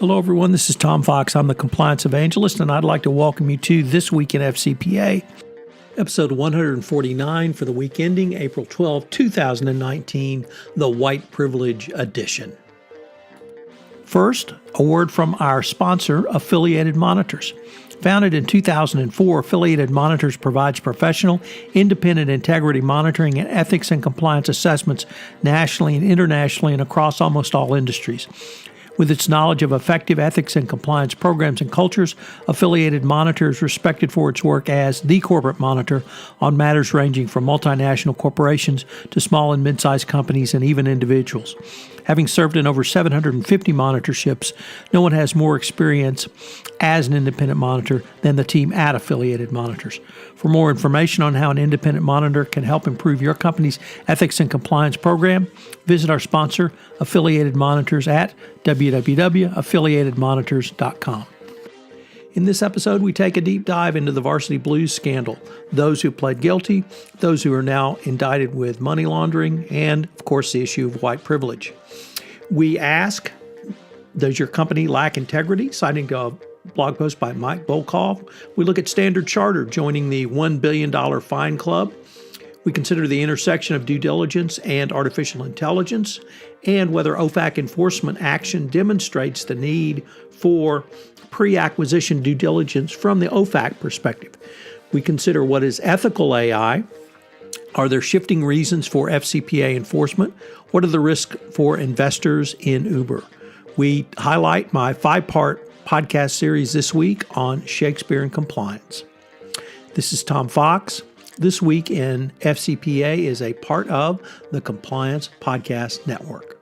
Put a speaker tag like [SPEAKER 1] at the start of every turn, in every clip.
[SPEAKER 1] Hello, everyone. This is Tom Fox. I'm the Compliance Evangelist, and I'd like to welcome you to This Week in FCPA, Episode 149 for the week ending April 12, 2019, the White Privilege Edition. First, a word from our sponsor, Affiliated Monitors. Founded in 2004, Affiliated Monitors provides professional, independent integrity monitoring and ethics and compliance assessments nationally and internationally and across almost all industries. With its knowledge of effective ethics and compliance programs and cultures, Affiliated Monitor is respected for its work as the corporate monitor on matters ranging from multinational corporations to small and mid-sized companies and even individuals. Having served in over 750 monitorships, no one has more experience as an independent monitor than the team at Affiliated Monitors. For more information on how an independent monitor can help improve your company's ethics and compliance program, visit our sponsor, Affiliated Monitors, at www.affiliatedmonitors.com. In this episode, we take a deep dive into the Varsity Blues scandal, those who pled guilty, those who are now indicted with money laundering, and, of course, the issue of white privilege. We ask, does your company lack integrity? Citing a blog post by Mike Volkov. We look at Standard Chartered joining the $1 billion fine club. We consider the intersection of due diligence and artificial intelligence, and whether OFAC enforcement action demonstrates the need for pre-acquisition due diligence from the OFAC perspective. We consider what is ethical AI. Are there shifting reasons for FCPA enforcement? What are the risks for investors in Uber? We highlight my 5-part podcast series this week on Shakespeare and compliance. This is Tom Fox. This Week in FCPA is a part of the Compliance Podcast Network.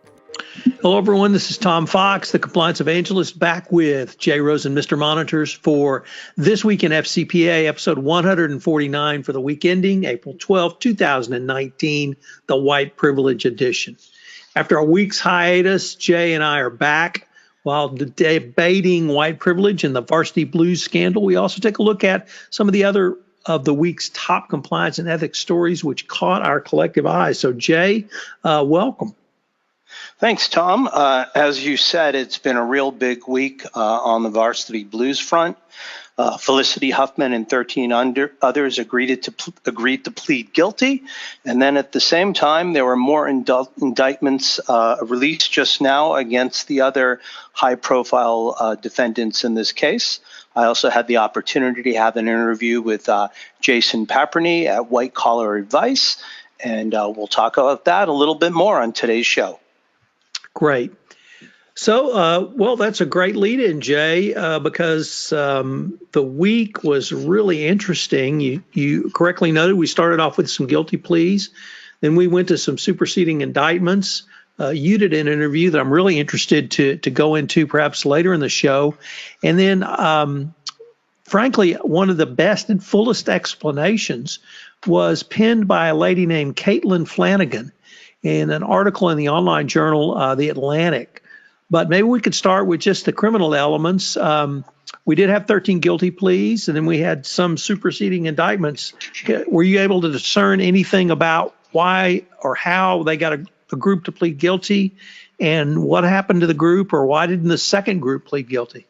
[SPEAKER 1] Hello, everyone. This is Tom Fox, the Compliance Evangelist, back with Jay Rose and Mr. Monitors for This Week in FCPA, Episode 149 for the week ending April 12, 2019, the White Privilege Edition. After a week's hiatus, Jay and I are back. While debating white privilege and the Varsity Blues scandal, we also take a look at some of the other of the week's top compliance and ethics stories which caught our collective eye. So, Jay, welcome.
[SPEAKER 2] Thanks, Tom. As you said, it's been a real big week on the Varsity Blues front. Felicity Huffman and 13 others agreed to plead guilty. And then at the same time, there were more indictments released just now against the other high-profile defendants in this case. I also had the opportunity to have an interview with Justin Paperny at White Collar Advice, and we'll talk about that a little bit more on today's show.
[SPEAKER 1] Great. So, well, that's a great lead-in, Jay, because the week was really interesting. You correctly noted we started off with some guilty pleas. Then we went to some superseding indictments. You did an interview that I'm really interested to go into perhaps later in the show. And then, frankly, one of the best and fullest explanations was penned by a lady named Caitlan Flanagan in an article in the online journal, The Atlantic. But maybe we could start with just the criminal elements. We did have 13 guilty pleas, and then we had some superseding indictments. Were you able to discern anything about why or how they got a group to plead guilty, and what happened to the group, or why didn't the second group plead guilty?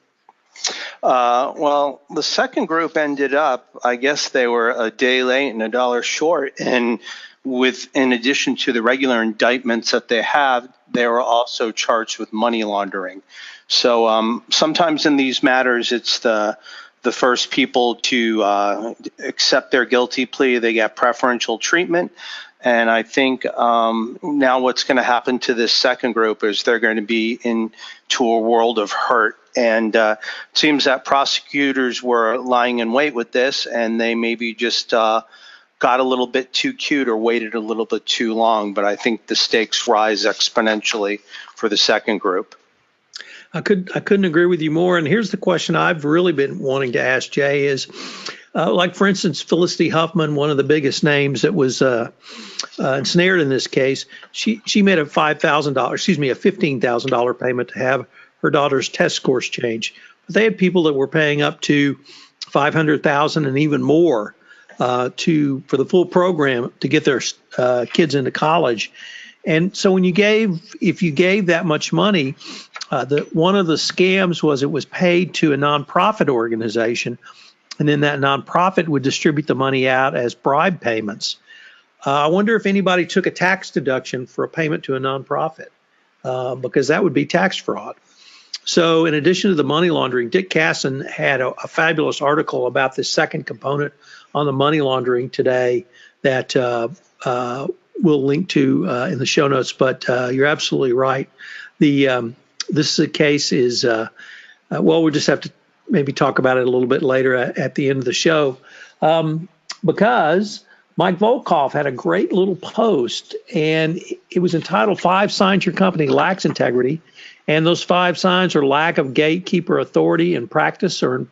[SPEAKER 2] Well, the second group ended up, I guess they were a day late and $1 short, and in addition to the regular indictments that they have, they were also charged with money laundering. So sometimes in these matters, it's the first people to accept their guilty plea, they get preferential treatment. And I think now what's going to happen to this second group is they're going to be into a world of hurt. And it seems that prosecutors were lying in wait with this, and they maybe just got a little bit too cute or waited a little bit too long. But I think the stakes rise exponentially for the second group.
[SPEAKER 1] I couldn't agree with you more. And here's the question I've really been wanting to ask Jay is, like, for instance, Felicity Huffman, one of the biggest names that was ensnared in this case, she made a $15,000 payment to have her daughter's test scores changed. But they had people that were paying up to $500,000 and even more for the full program to get their kids into college. And so if you gave that much money, one of the scams was it was paid to a nonprofit organization, and then that nonprofit would distribute the money out as bribe payments. I wonder if anybody took a tax deduction for a payment to a nonprofit, because that would be tax fraud. So in addition to the money laundering, Dick Casson had a fabulous article about this second component on the money laundering today that we'll link to in the show notes. But you're absolutely right. This case is, we'll just have to maybe talk about it a little bit later at the end of the show, because Mike Volkov had a great little post, and it was entitled 5 Signs Your Company Lacks Integrity. And those 5 signs are lack of gatekeeper authority and practice or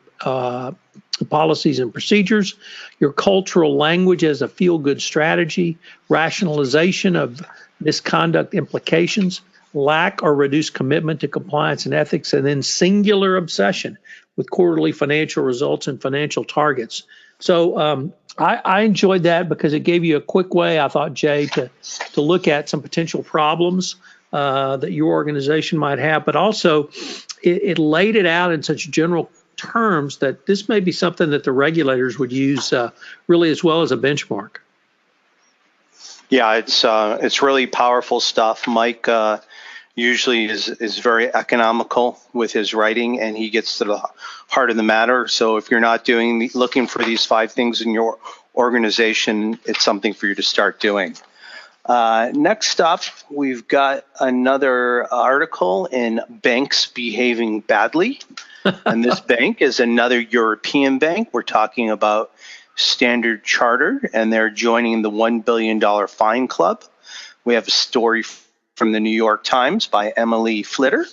[SPEAKER 1] policies and procedures, your cultural language as a feel-good strategy, rationalization of misconduct implications, lack or reduced commitment to compliance and ethics, and then singular obsession with quarterly financial results and financial targets. So I enjoyed that because it gave you a quick way, I thought, Jay, to look at some potential problems that your organization might have, but also it laid it out in such general terms that this may be something that the regulators would use really as well as a benchmark.
[SPEAKER 2] Yeah, it's really powerful stuff. Mike usually is very economical with his writing, and he gets to the heart of the matter. So if you're not looking for these 5 things in your organization, it's something for you to start doing. Next up, we've got another article in Banks Behaving Badly. And this bank is another European bank. We're talking about Standard Chartered, and they're joining the $1 billion fine club. We have a story from the New York Times by Emily Flitter.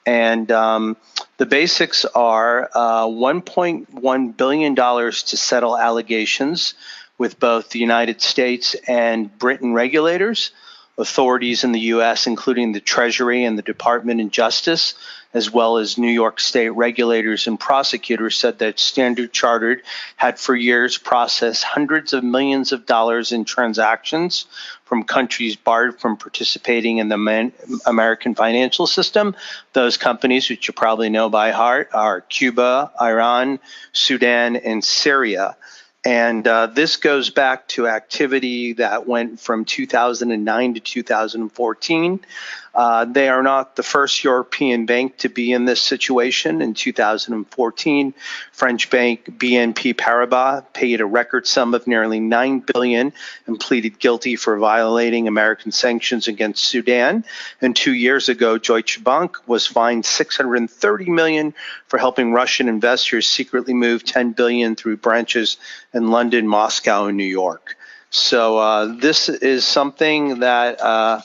[SPEAKER 2] And the basics are $1.1 billion to settle allegations with both the United States and Britain regulators. Authorities in the U.S., including the Treasury and the Department of Justice, as well as New York State regulators and prosecutors, said that Standard Chartered had for years processed hundreds of millions of dollars in transactions from countries barred from participating in the American financial system. Those companies, which you probably know by heart, are Cuba, Iran, Sudan, and Syria. And this goes back to activity that went from 2009 to 2014. They are not the first European bank to be in this situation. In 2014, French bank BNP Paribas paid a record sum of nearly $9 billion and pleaded guilty for violating American sanctions against Sudan. And 2 years ago, Deutsche Bank was fined $630 million for helping Russian investors secretly move $10 billion through branches in London, Moscow, and New York. So this is something that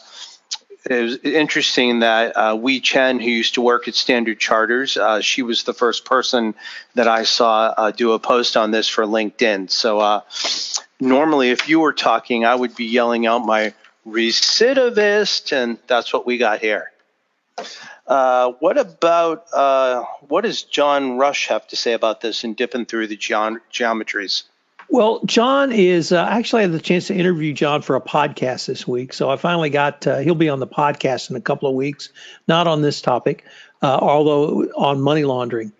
[SPEAKER 2] it was interesting that Wei Chen, who used to work at Standard Chartered, she was the first person that I saw do a post on this for LinkedIn. So normally, if you were talking, I would be yelling out my recidivist, and that's what we got here. What does John Rush have to say about this and dipping through the geometries?
[SPEAKER 1] Well, John is actually I had the chance to interview John for a podcast this week. So I finally got he'll be on the podcast in a couple of weeks, not on this topic, although on money laundering.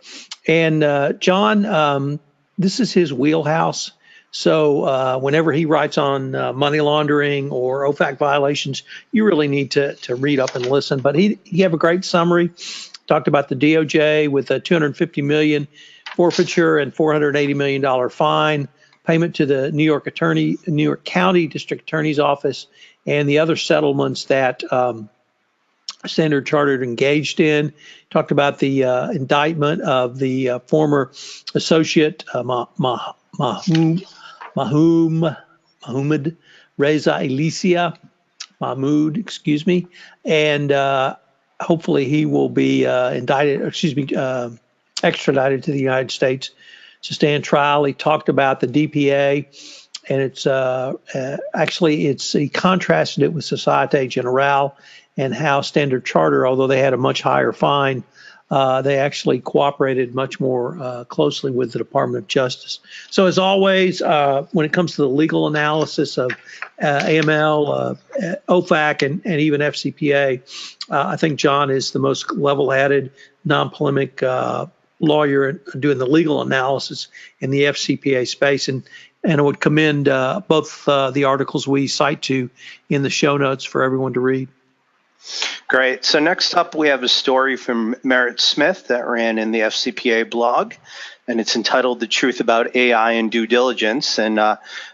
[SPEAKER 1] And John, this is his wheelhouse. So whenever he writes on money laundering or OFAC violations, you really need to read up and listen. But he have a great summary. Talked about the DOJ with a $250 million forfeiture and $480 million fine. Payment to the New York County District Attorney's Office, and the other settlements that Standard Chartered engaged in. Talked about the indictment of the former associate Mahmoud Reza Alicia Mahmoud, and hopefully he will be extradited to the United States to stand trial. He talked about the DPA, and he contrasted it with Societe Generale and how Standard Chartered, although they had a much higher fine, they actually cooperated much more closely with the Department of Justice. So as always, when it comes to the legal analysis of AML, OFAC, and even FCPA, I think John is the most level-headed, non-polemic lawyer doing the legal analysis in the FCPA space. And I would commend both the articles we cite to in the show notes for everyone to read.
[SPEAKER 2] Great. So next up, we have a story from Merritt Smith that ran in the FCPA blog, and it's entitled "The Truth About AI and Due Diligence." And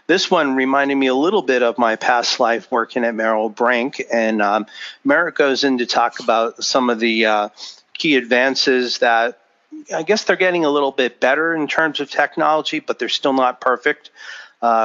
[SPEAKER 2] this one reminded me a little bit of my past life working at Merrill Brink. And Merritt goes in to talk about some of the key advances that I guess they're getting a little bit better in terms of technology, but they're still not perfect.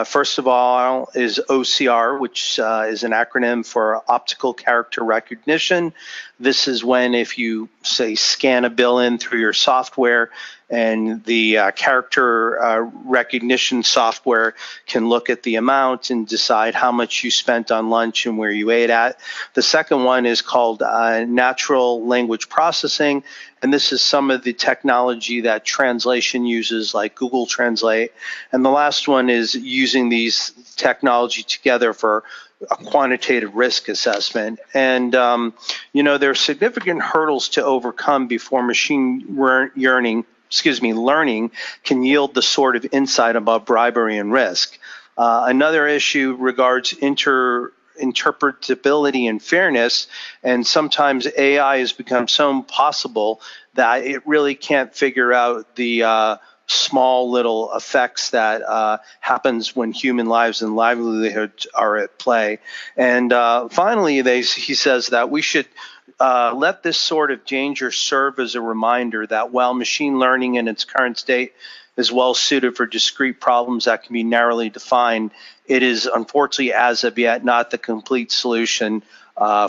[SPEAKER 2] First of all is OCR, which is an acronym for optical character recognition. This is when if you, say, scan a bill in through your software and the character recognition software can look at the amount and decide how much you spent on lunch and where you ate at. The second one is called natural language processing, and this is some of the technology that translation uses, like Google Translate. And the last one is using these technology together for a quantitative risk assessment. And, there are significant hurdles to overcome before machine learning can yield the sort of insight about bribery and risk. Another issue regards interpretability and fairness, and sometimes AI has become so impossible that it really can't figure out the small little effects that happens when human lives and livelihoods are at play. And finally, he says that we should let this sort of danger serve as a reminder that while machine learning in its current state is well suited for discrete problems that can be narrowly defined, it is unfortunately as of yet not the complete solution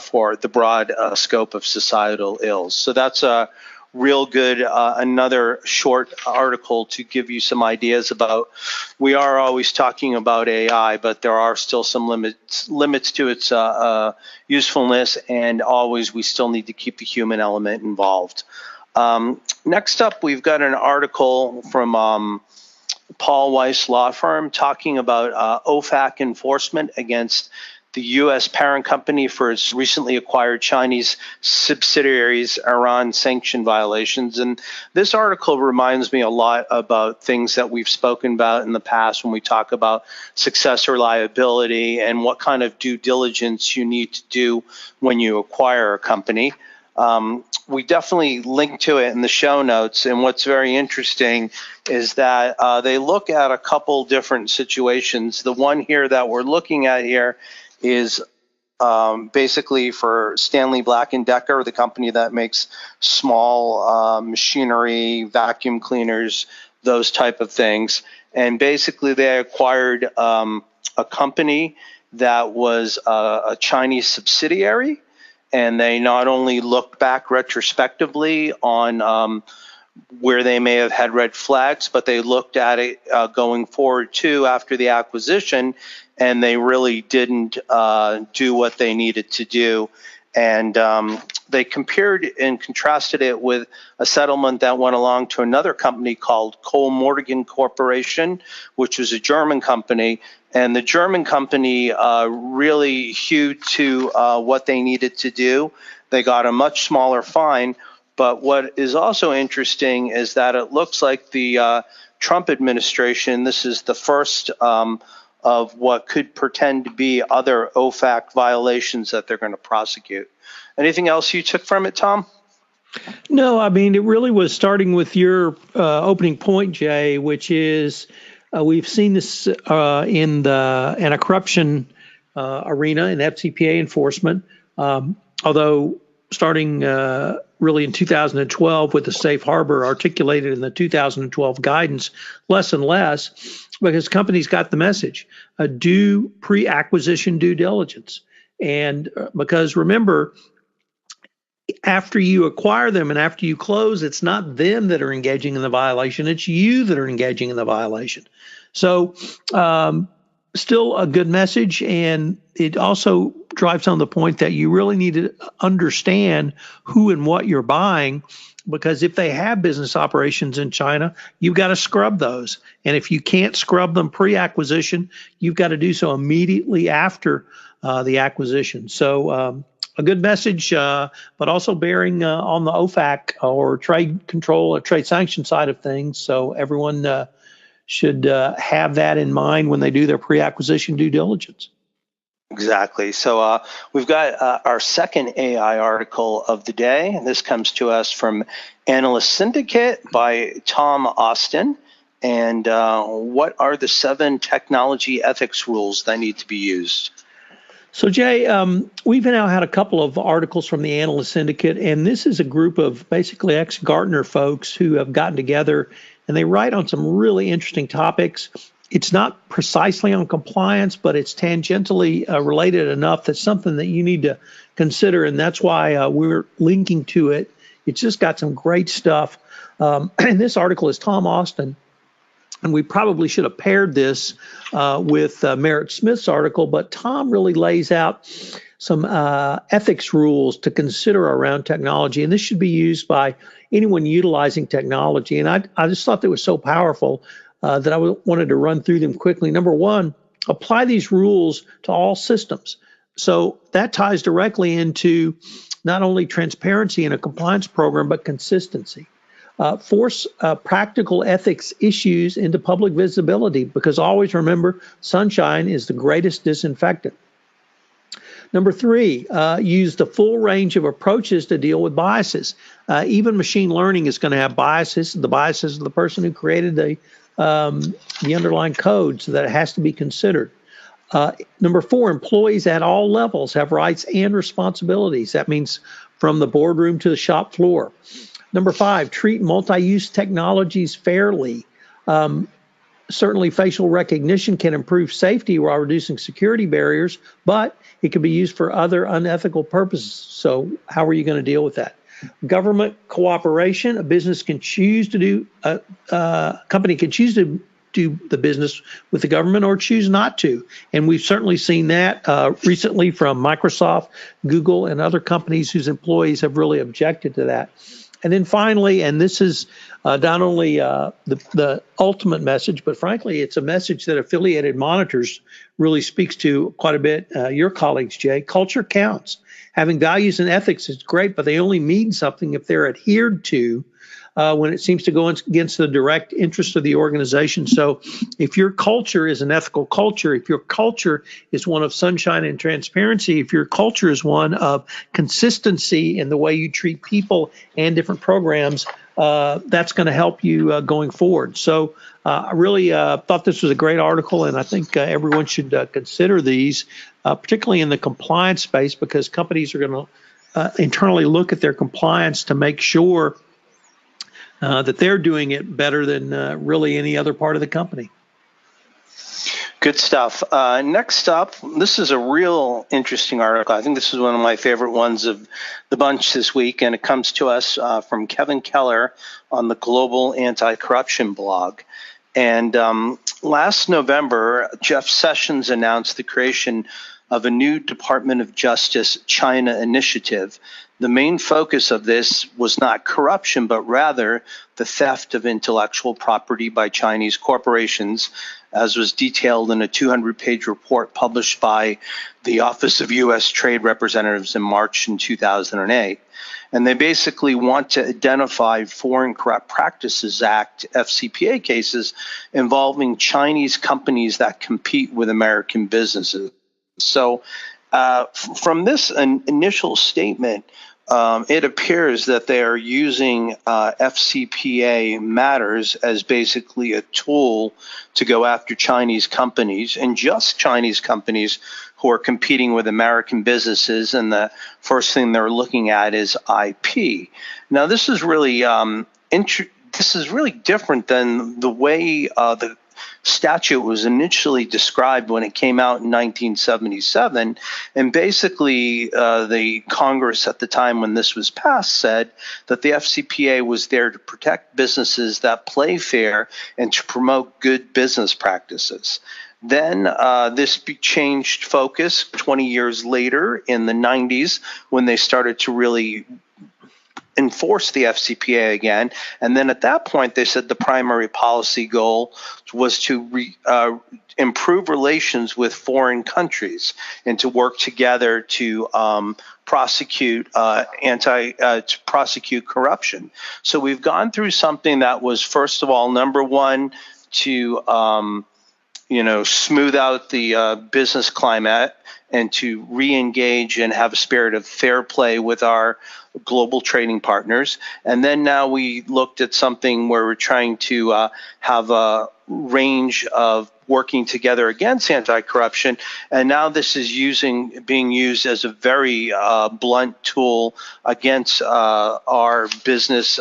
[SPEAKER 2] for the broad scope of societal ills. So that's a real good, another short article to give you some ideas about. We are always talking about AI, but there are still some limits to its usefulness, and always we still need to keep the human element involved. Next up, we've got an article from Paul Weiss Law Firm talking about OFAC enforcement against the U.S. parent company for its recently acquired Chinese subsidiaries' Iran sanction violations. And this article reminds me a lot about things that we've spoken about in the past when we talk about successor liability and what kind of due diligence you need to do when you acquire a company. We definitely link to it in the show notes, and what's very interesting is that they look at a couple different situations. The one here that we're looking at here is basically for Stanley Black & Decker, the company that makes small machinery, vacuum cleaners, those type of things. And basically they acquired a company that was a Chinese subsidiary, and they not only looked back retrospectively on where they may have had red flags, but they looked at it going forward too after the acquisition, and they really didn't do what they needed to do. And they compared and contrasted it with a settlement that went along to another company called Kohl-Morgan Corporation, which was a German company. And the German company really hewed to what they needed to do. They got a much smaller fine. But what is also interesting is that it looks like the Trump administration, this is the first of what could pretend to be other OFAC violations that they're going to prosecute. Anything else you took from it, Tom?
[SPEAKER 1] No, I mean, it really was starting with your opening point, Jay, which is we've seen this in the anti-corruption arena in FCPA enforcement, although starting really in 2012 with the safe harbor articulated in the 2012 guidance, less and less, because companies got the message, do pre-acquisition due diligence. And because remember, after you acquire them and after you close, it's not them that are engaging in the violation, it's you that are engaging in the violation. So still a good message, and it also drives home the point that you really need to understand who and what you're buying because if they have business operations in China, you've got to scrub those. And if you can't scrub them pre-acquisition, you've got to do so immediately after the acquisition. So a good message, but also bearing on the OFAC or trade control or trade sanction side of things. So everyone should have that in mind when they do their pre-acquisition due diligence.
[SPEAKER 2] Exactly. So we've got our second AI article of the day, and this comes to us from Analyst Syndicate by Tom Austin. And what are the 7 technology ethics rules that need to be used?
[SPEAKER 1] So, Jay, we've now had a couple of articles from the Analyst Syndicate, and this is a group of basically ex-Gartner folks who have gotten together, and they write on some really interesting topics. It's not precisely on compliance, but it's tangentially related enough that's something that you need to consider, and that's why we're linking to it. It's just got some great stuff. And this article is Tom Austin, and we probably should have paired this with Merritt Smith's article, but Tom really lays out some ethics rules to consider around technology, and this should be used by anyone utilizing technology. And I just thought that was so powerful that I wanted to run through them quickly. Number one, apply these rules to all systems. So that ties directly into not only transparency in a compliance program, but consistency. Force practical ethics issues into public visibility, because always remember, sunshine is the greatest disinfectant. Number 3, use the full range of approaches to deal with biases. Even machine learning is going to have biases. The biases of the person who created the underlying code, so that it has to be considered. Number 4, employees at all levels have rights and responsibilities. That means from the boardroom to the shop floor. Number 5, treat multi-use technologies fairly. Certainly, facial recognition can improve safety while reducing security barriers, but it can be used for other unethical purposes. So how are you going to deal with that? Government cooperation. A business can choose to do, a company can choose to do the business with the government or choose not to. And we've certainly seen that recently from Microsoft, Google, and other companies whose employees have really objected to that. And then finally, and this is not only the ultimate message, but frankly, it's a message that Affiliated Monitors really speaks to quite a bit. Your colleagues, Jay, culture counts. Having values and ethics is great, but they only mean something if they're adhered to when it seems to go against the direct interest of the organization. So if your culture is an ethical culture, if your culture is one of sunshine and transparency, if your culture is one of consistency in the way you treat people and different programs, that's going to help you going forward. So I really thought this was a great article, and I think everyone should consider these, particularly in the compliance space, because companies are going to internally look at their compliance to make sure that they're doing it better than really any other part of the company.
[SPEAKER 2] Good stuff. Next up, this is a real interesting article. I think this is one of my favorite ones of the bunch this week, and it comes to us from Kevin Keller on the Global Anti-Corruption blog. And last November, Jeff Sessions announced the creation of a new Department of Justice China initiative. The main focus of this was not corruption, but rather the theft of intellectual property by Chinese corporations, as was detailed in a 200-page report published by the Office of U.S. Trade Representatives in March in 2008. And they basically want to identify Foreign Corrupt Practices Act, FCPA cases, involving Chinese companies that compete with American businesses. So from this initial statement, it appears that they are using FCPA matters as basically a tool to go after Chinese companies, and just Chinese companies who are competing with American businesses. And the first thing they're looking at is IP. Now, this is really different than the way the statute was initially described when it came out in 1977. And basically, the Congress at the time when this was passed said that the FCPA was there to protect businesses that play fair and to promote good business practices. Then this changed focus 20 years later in the 90s when they started to really enforce the FCPA again. And then at that point, they said the primary policy goal was to improve relations with foreign countries and to work together to prosecute corruption. So we've gone through something that was, first of all, number one, to smooth out the business climate and to re-engage and have a spirit of fair play with our global trading partners. And then now we looked at something where we're trying to have a range of working together against anti-corruption. And now this is being used as a very blunt tool against our business,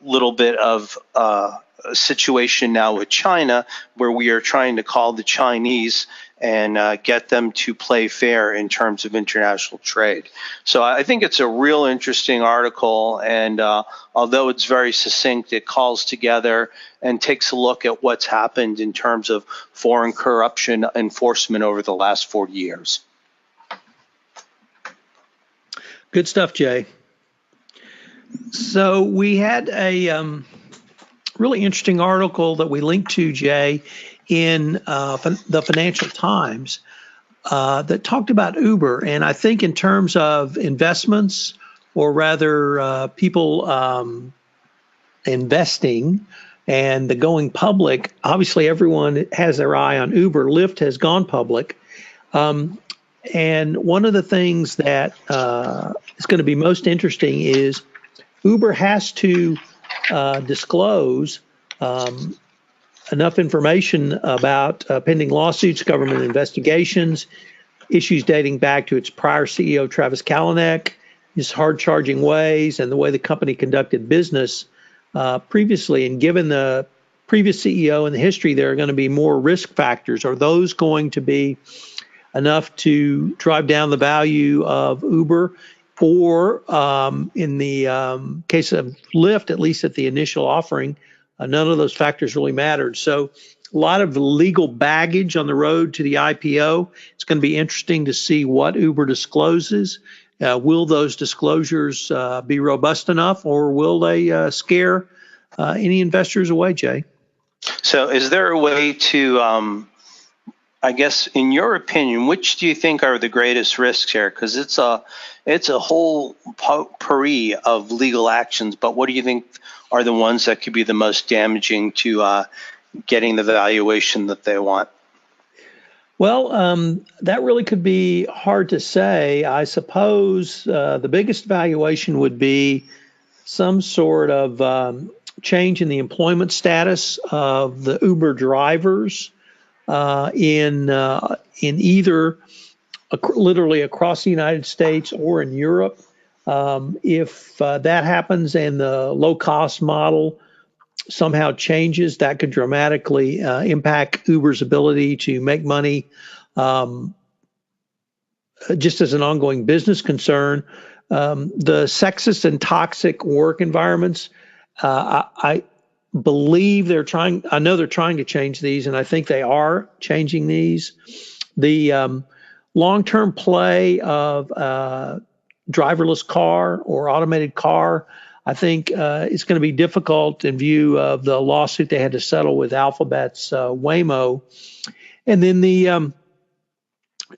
[SPEAKER 2] little bit of a situation now with China, where we are trying to call the Chinese and get them to play fair in terms of international trade. So I think it's a real interesting article, and although it's very succinct, it calls together and takes a look at what's happened in terms of foreign corruption enforcement over the last 40 years.
[SPEAKER 1] Good stuff, Jay. So we had a really interesting article that we linked to, Jay, in the Financial Times that talked about Uber. And I think in terms of investments, or rather people investing and the going public, obviously everyone has their eye on Uber. Lyft has gone public. And one of the things that is going to be most interesting is Uber has to disclose enough information about pending lawsuits, government investigations, issues dating back to its prior CEO, Travis Kalanick, his hard-charging ways, and the way the company conducted business previously. And given the previous CEO and the history, there are going to be more risk factors. Are those going to be enough to drive down the value of Uber? Or in the case of Lyft, at least at the initial offering, none of those factors really mattered. So a lot of legal baggage on the road to the IPO. It's going to be interesting to see what Uber discloses. Will those disclosures be robust enough, or will they scare any investors away, Jay?
[SPEAKER 2] So is there a way to, in your opinion, which do you think are the greatest risks here? Because it's a whole potpourri of legal actions, but what do you think are the ones that could be the most damaging to getting the valuation that they want?
[SPEAKER 1] Well, that really could be hard to say. I suppose the biggest valuation would be some sort of change in the employment status of the Uber drivers in either literally across the United States or in Europe. If that happens and the low-cost model somehow changes, that could dramatically impact Uber's ability to make money just as an ongoing business concern. The sexist and toxic work environments, I believe I know they're trying to change these, and I think they are changing these. The long-term play of driverless car or automated car, I think it's going to be difficult in view of the lawsuit they had to settle with Alphabet's Waymo. And then the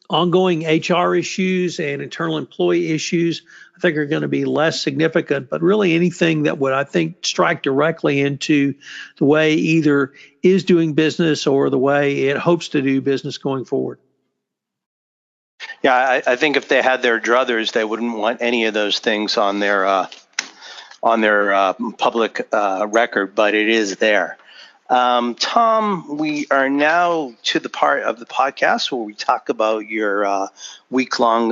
[SPEAKER 1] ongoing HR issues and internal employee issues, I think, are going to be less significant, but really anything that would, I think, strike directly into the way either is doing business or the way it hopes to do business going forward.
[SPEAKER 2] Yeah, I think if they had their druthers, they wouldn't want any of those things on their public record, but it is there. Tom, we are now to the part of the podcast where we talk about your week-long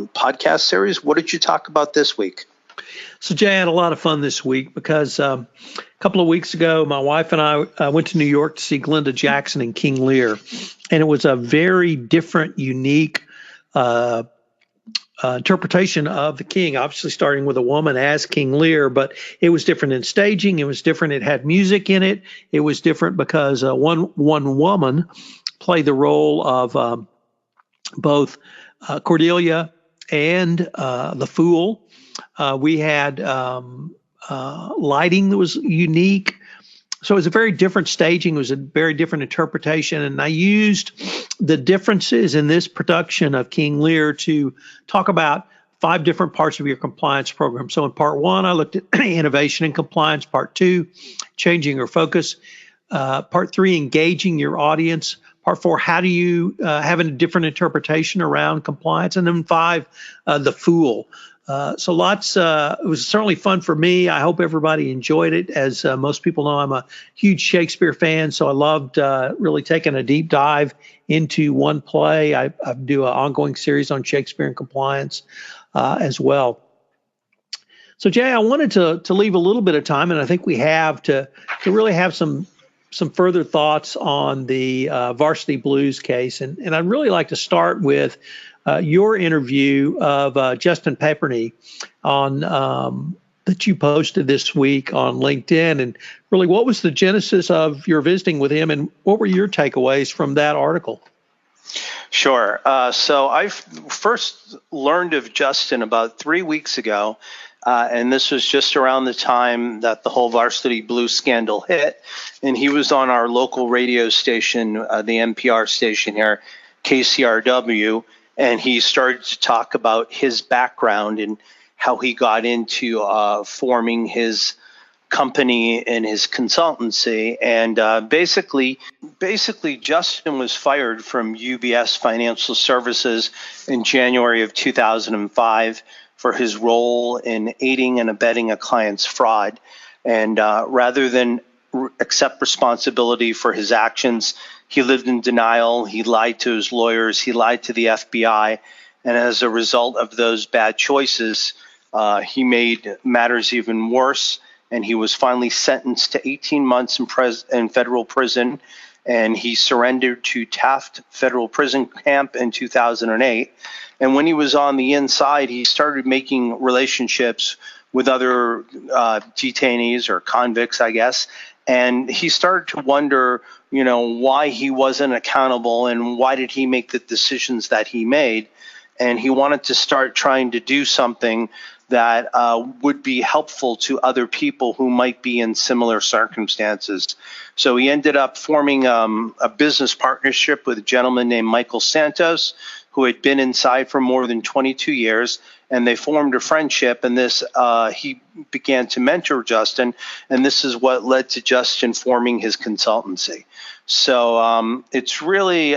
[SPEAKER 2] podcast series. What did you talk about this week?
[SPEAKER 1] So, Jay, I had a lot of fun this week because a couple of weeks ago, my wife and I went to New York to see Glenda Jackson and King Lear, and it was a very different, unique interpretation of the king, obviously starting with a woman as King Lear, but it was different in staging. It was different. It had music in it. It was different because one woman played the role of both Cordelia and the Fool. We had lighting that was unique. So it was a very different staging. It was a very different interpretation. And I used the differences in this production of King Lear to talk about 5 different parts of your compliance program. So in part 1, I looked at innovation and compliance. Part 2, changing your focus. Part 3, engaging your audience. Part 4, how do you have a different interpretation around compliance? And then 5, the fool. So lots, it was certainly fun for me. I hope everybody enjoyed it. As most people know, I'm a huge Shakespeare fan, so I loved really taking a deep dive into one play. I do an ongoing series on Shakespeare and compliance as well. So Jay, I wanted to leave a little bit of time, and I think we have to really have some further thoughts on the Varsity Blues case. And I'd really like to start with your interview of Justin Paperny on that you posted this week on LinkedIn. And really, what was the genesis of your visiting with him, and what were your takeaways from that article?
[SPEAKER 2] Sure. So I first learned of Justin about 3 weeks ago, and this was just around the time that the whole Varsity Blues scandal hit. And he was on our local radio station, the NPR station here, KCRW, and he started to talk about his background and how he got into forming his company and his consultancy. And basically, Justin was fired from UBS Financial Services in January of 2005 for his role in aiding and abetting a client's fraud. And rather than accept responsibility for his actions, he lived in denial. He lied to his lawyers. He lied to the FBI. And as a result of those bad choices, he made matters even worse. And he was finally sentenced to 18 months in federal prison. And he surrendered to Taft Federal Prison Camp in 2008. And when he was on the inside, he started making relationships with other detainees or convicts, I guess. And he started to wonder, why he wasn't accountable and why did he make the decisions that he made. And he wanted to start trying to do something that would be helpful to other people who might be in similar circumstances. So he ended up forming a business partnership with a gentleman named Michael Santos, who had been inside for more than 22 years. And they formed a friendship, and he began to mentor Justin, and this is what led to Justin forming his consultancy. So it's really,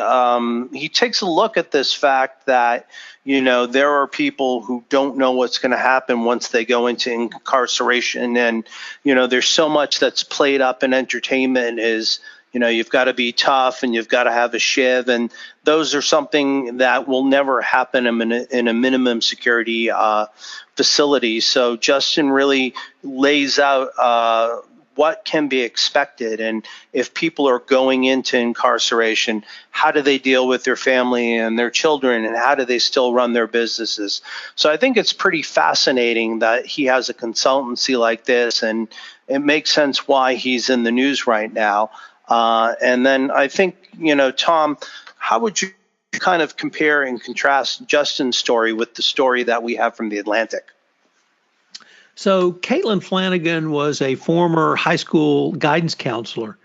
[SPEAKER 2] he takes a look at this fact that, there are people who don't know what's going to happen once they go into incarceration. And, there's so much that's played up in entertainment is, you've got to be tough and you've got to have a shiv. And those are something that will never happen in a minimum security facility. So Justin really lays out what can be expected. And if people are going into incarceration, how do they deal with their family and their children, and how do they still run their businesses? So I think it's pretty fascinating that he has a consultancy like this, and it makes sense why he's in the news right now. And then I think, Tom, how would you kind of compare and contrast Justin's story with the story that we have from the Atlantic?
[SPEAKER 1] So Caitlan Flanagan was a former high school guidance counselor,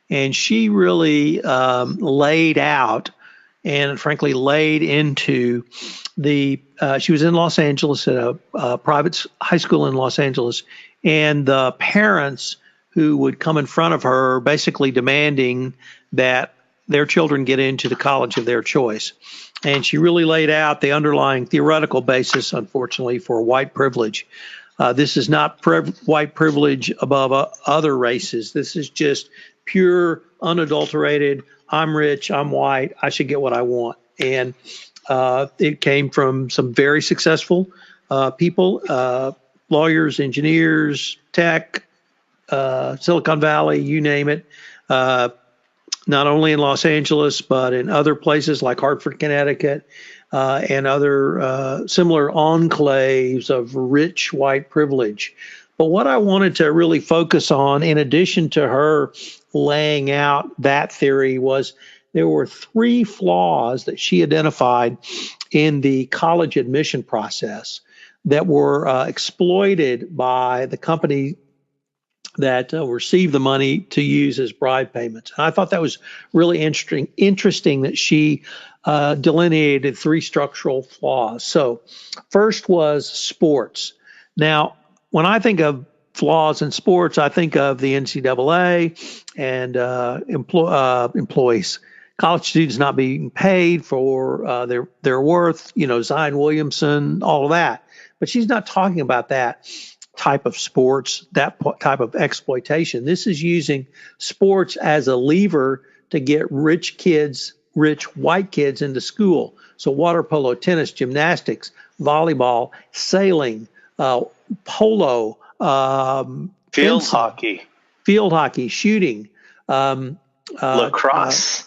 [SPEAKER 1] and she really laid out and frankly laid into she was in Los Angeles at a private high school in Los Angeles, and the parents who would come in front of her basically demanding that their children get into the college of their choice. And she really laid out the underlying theoretical basis, unfortunately, for white privilege. This is not white privilege above other races. This is just pure, unadulterated, I'm rich, I'm white, I should get what I want. And it came from some very successful people, lawyers, engineers, tech, Silicon Valley, you name it, not only in Los Angeles, but in other places like Hartford, Connecticut, and other similar enclaves of rich white privilege. But what I wanted to really focus on, in addition to her laying out that theory, was there were 3 flaws that she identified in the college admission process that were exploited by the company that received the money to use as bribe payments. And I thought that was really interesting that she delineated 3 structural flaws. So first was sports. Now, when I think of flaws in sports, I think of the NCAA and employees, college students not being paid for their worth, Zion Williamson, all of that. But she's not talking about that type of sports, that type of exploitation. This is using sports as a lever to get rich white kids into school. So water polo, tennis, gymnastics, volleyball, sailing, polo,
[SPEAKER 2] field
[SPEAKER 1] fencing, hockey, shooting,
[SPEAKER 2] lacrosse,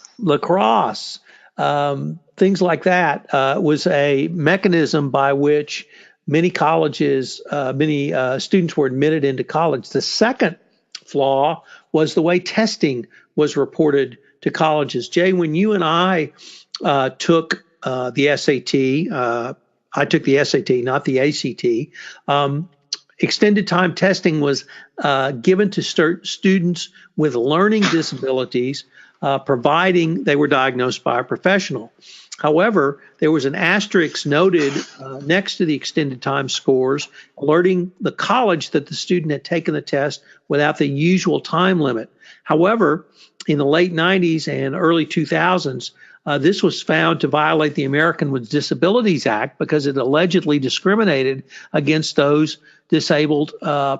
[SPEAKER 1] things like that was a mechanism by which many colleges, many students were admitted into college. The second flaw was the way testing was reported to colleges. Jay, when you and I took the SAT, I took the SAT, not the ACT. Extended time testing was given to students with learning disabilities, providing they were diagnosed by a professional. However, there was an asterisk noted next to the extended time scores, alerting the college that the student had taken the test without the usual time limit. However, in the late 90s and early 2000s, this was found to violate the American with Disabilities Act because it allegedly discriminated against those disabled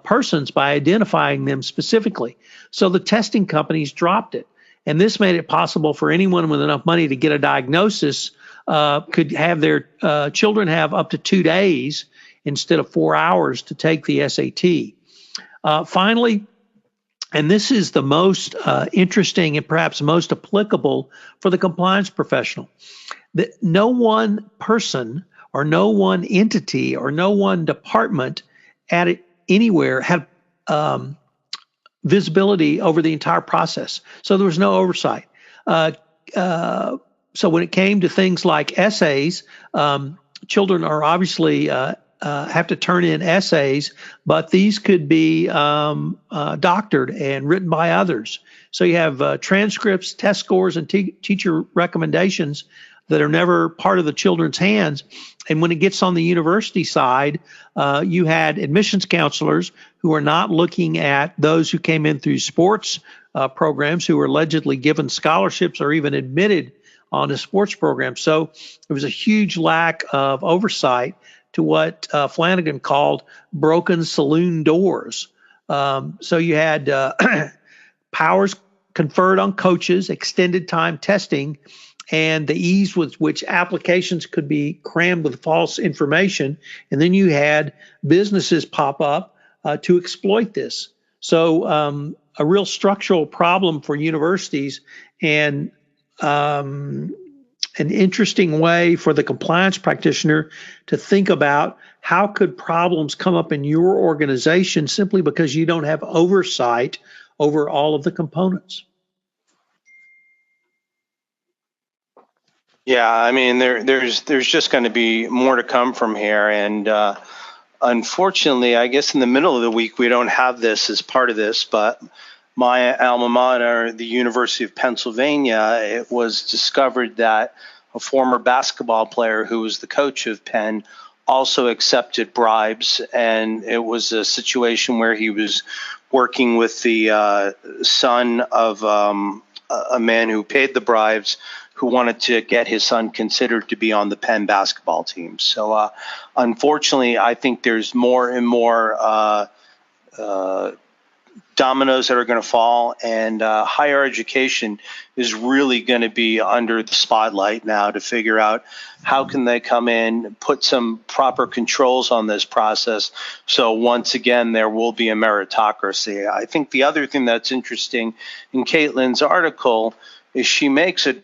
[SPEAKER 1] persons by identifying them specifically. So the testing companies dropped it. And this made it possible for anyone with enough money to get a diagnosis could have their children have up to 2 days instead of 4 hours to take the SAT. Finally, and this is the most interesting and perhaps most applicable for the compliance professional, that no one person or no one entity or no one department at it anywhere had visibility over the entire process. So there was no oversight. So when it came to things like essays, children are obviously have to turn in essays, but these could be doctored and written by others. So you have transcripts, test scores, and teacher recommendations that are never part of the children's hands. And when it gets on the university side, you had admissions counselors who are not looking at those who came in through sports programs who were allegedly given scholarships or even admitted on a sports program. So there was a huge lack of oversight to what Flanagan called broken saloon doors. So you had powers conferred on coaches, extended time testing, and the ease with which applications could be crammed with false information. And then you had businesses pop up to exploit this. So a real structural problem for universities, and an interesting way for the compliance practitioner to think about how could problems come up in your organization simply because you don't have oversight over all of the components.
[SPEAKER 2] Yeah, I mean, there's just going to be more to come from here, and unfortunately, I guess in the middle of the week we don't have this as part of this, but my alma mater, the University of Pennsylvania, it was discovered that a former basketball player who was the coach of Penn also accepted bribes, and it was a situation where he was working with the son of a man who paid the bribes, who wanted to get his son considered to be on the Penn basketball team. So unfortunately, I think there's more and more dominoes that are going to fall, and higher education is really going to be under the spotlight now to figure out how can they come in, put some proper controls on this process. So once again, there will be a meritocracy. I think the other thing that's interesting in Caitlan's article is she makes a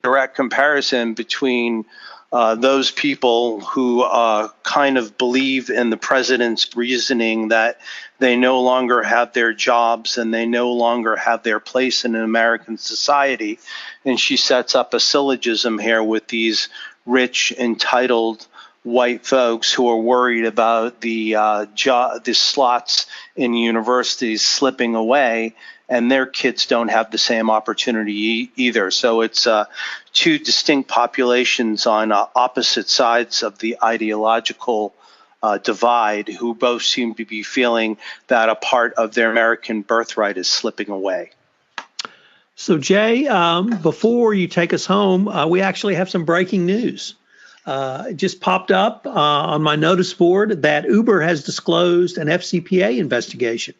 [SPEAKER 2] direct comparison between those people who kind of believe in the president's reasoning that they no longer have their jobs and they no longer have their place in an American society. And she sets up a syllogism here with these rich, entitled white folks who are worried about the slots in universities slipping away, and their kids don't have the same opportunity either. So it's two distinct populations on opposite sides of the ideological divide, who both seem to be feeling that a part of their American birthright is slipping away.
[SPEAKER 1] So, Jay, before you take us home, we actually have some breaking news. It just popped up on my notice board that Uber has disclosed an FCPA investigation.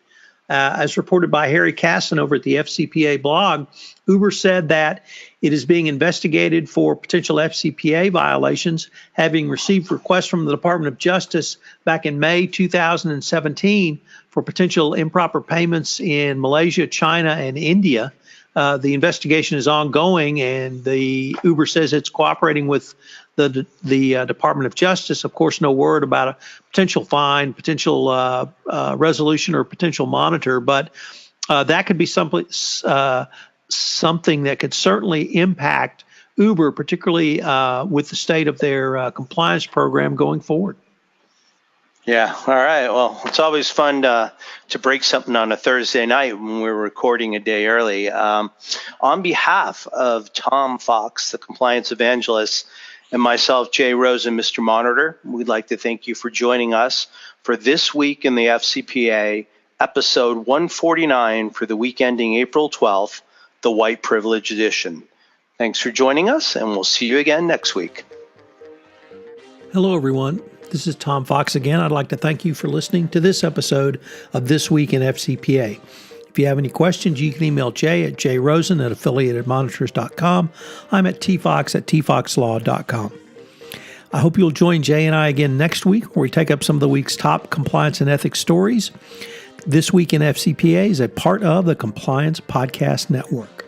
[SPEAKER 1] As reported by Harry Casson over at the FCPA blog, Uber said that it is being investigated for potential FCPA violations, having received requests from the Department of Justice back in May 2017 for potential improper payments in Malaysia, China, and India. The investigation is ongoing, and the Uber says it's cooperating with the Department of Justice. Of course, no word about a potential fine, potential resolution, or potential monitor, but that could be something that could certainly impact Uber, particularly with the state of their compliance program going forward.
[SPEAKER 2] Yeah. All right. Well, it's always fun to break something on a Thursday night when we're recording a day early. On behalf of Tom Fox, the compliance evangelist, and myself, Jay Rosen, Mr. Monitor, we'd like to thank you for joining us for This Week in the FCPA, episode 149 for the week ending April 12th, the White Privilege Edition. Thanks for joining us, and we'll see you again next week.
[SPEAKER 1] Hello, everyone. This is Tom Fox again. I'd like to thank you for listening to this episode of This Week in FCPA. If you have any questions, you can email Jay at jrosen@affiliatedmonitors.com. I'm at tfox@tfoxlaw.com. I hope you'll join Jay and I again next week, where we take up some of the week's top compliance and ethics stories. This Week in FCPA is a part of the Compliance Podcast Network.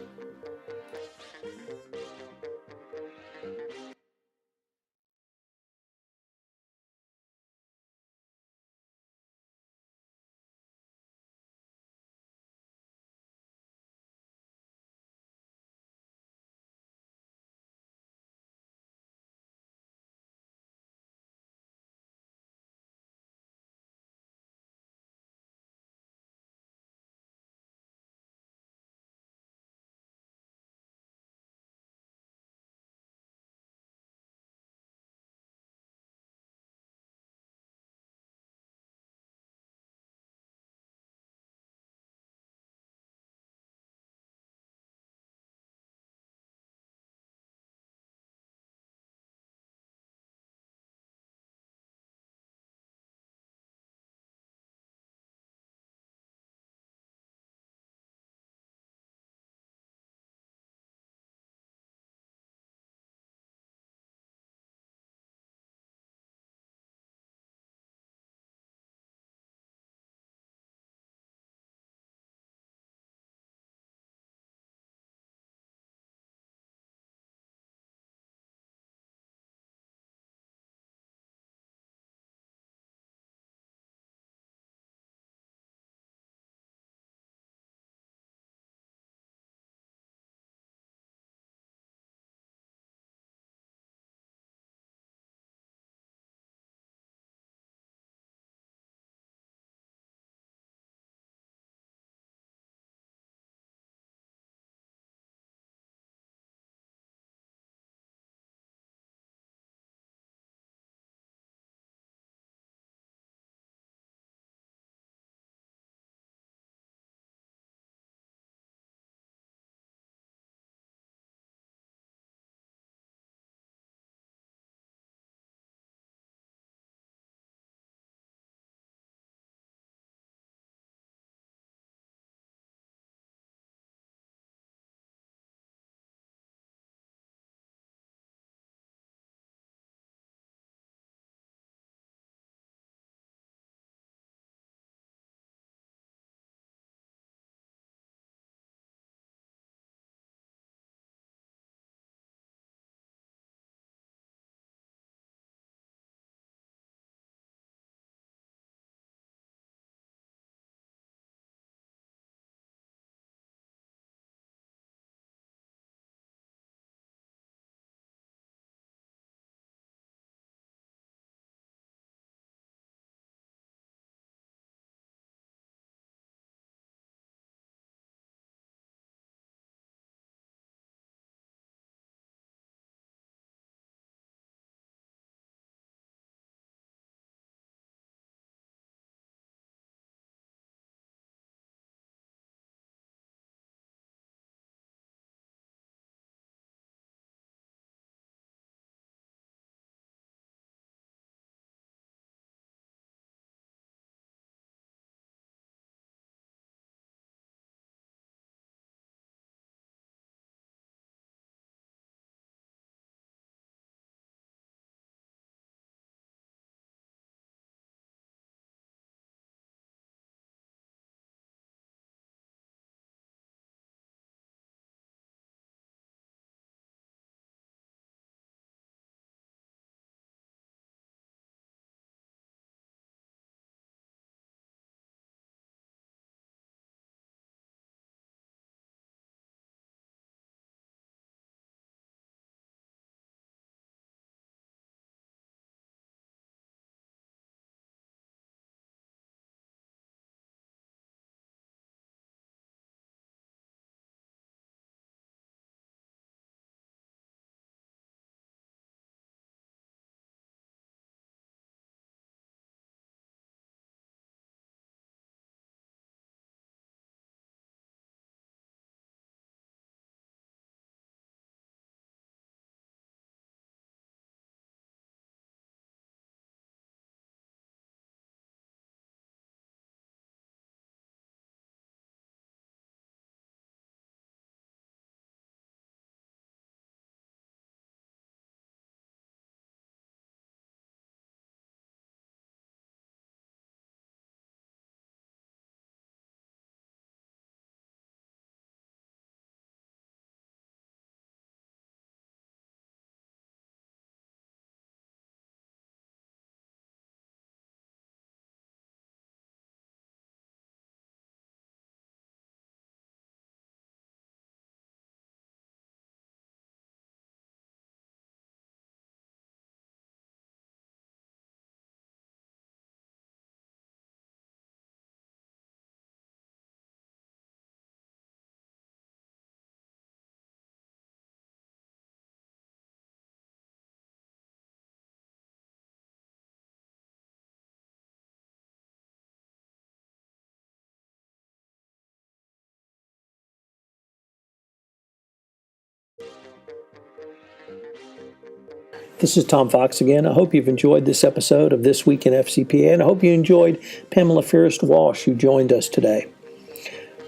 [SPEAKER 1] This is Tom Fox again. I hope you've enjoyed this episode of This Week in FCPA, and I hope you enjoyed Pamela First-Walsh, who joined us today.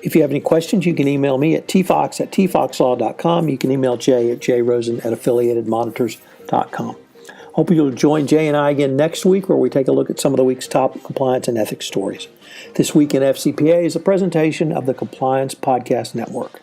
[SPEAKER 1] If you have any questions, you can email me at tfox@tfoxlaw.com. You can email Jay at jrosen@affiliatedmonitors.com. Hope you'll join Jay and I again next week, where we take a look at some of the week's top compliance and ethics stories. This Week in FCPA is a presentation of the Compliance Podcast Network.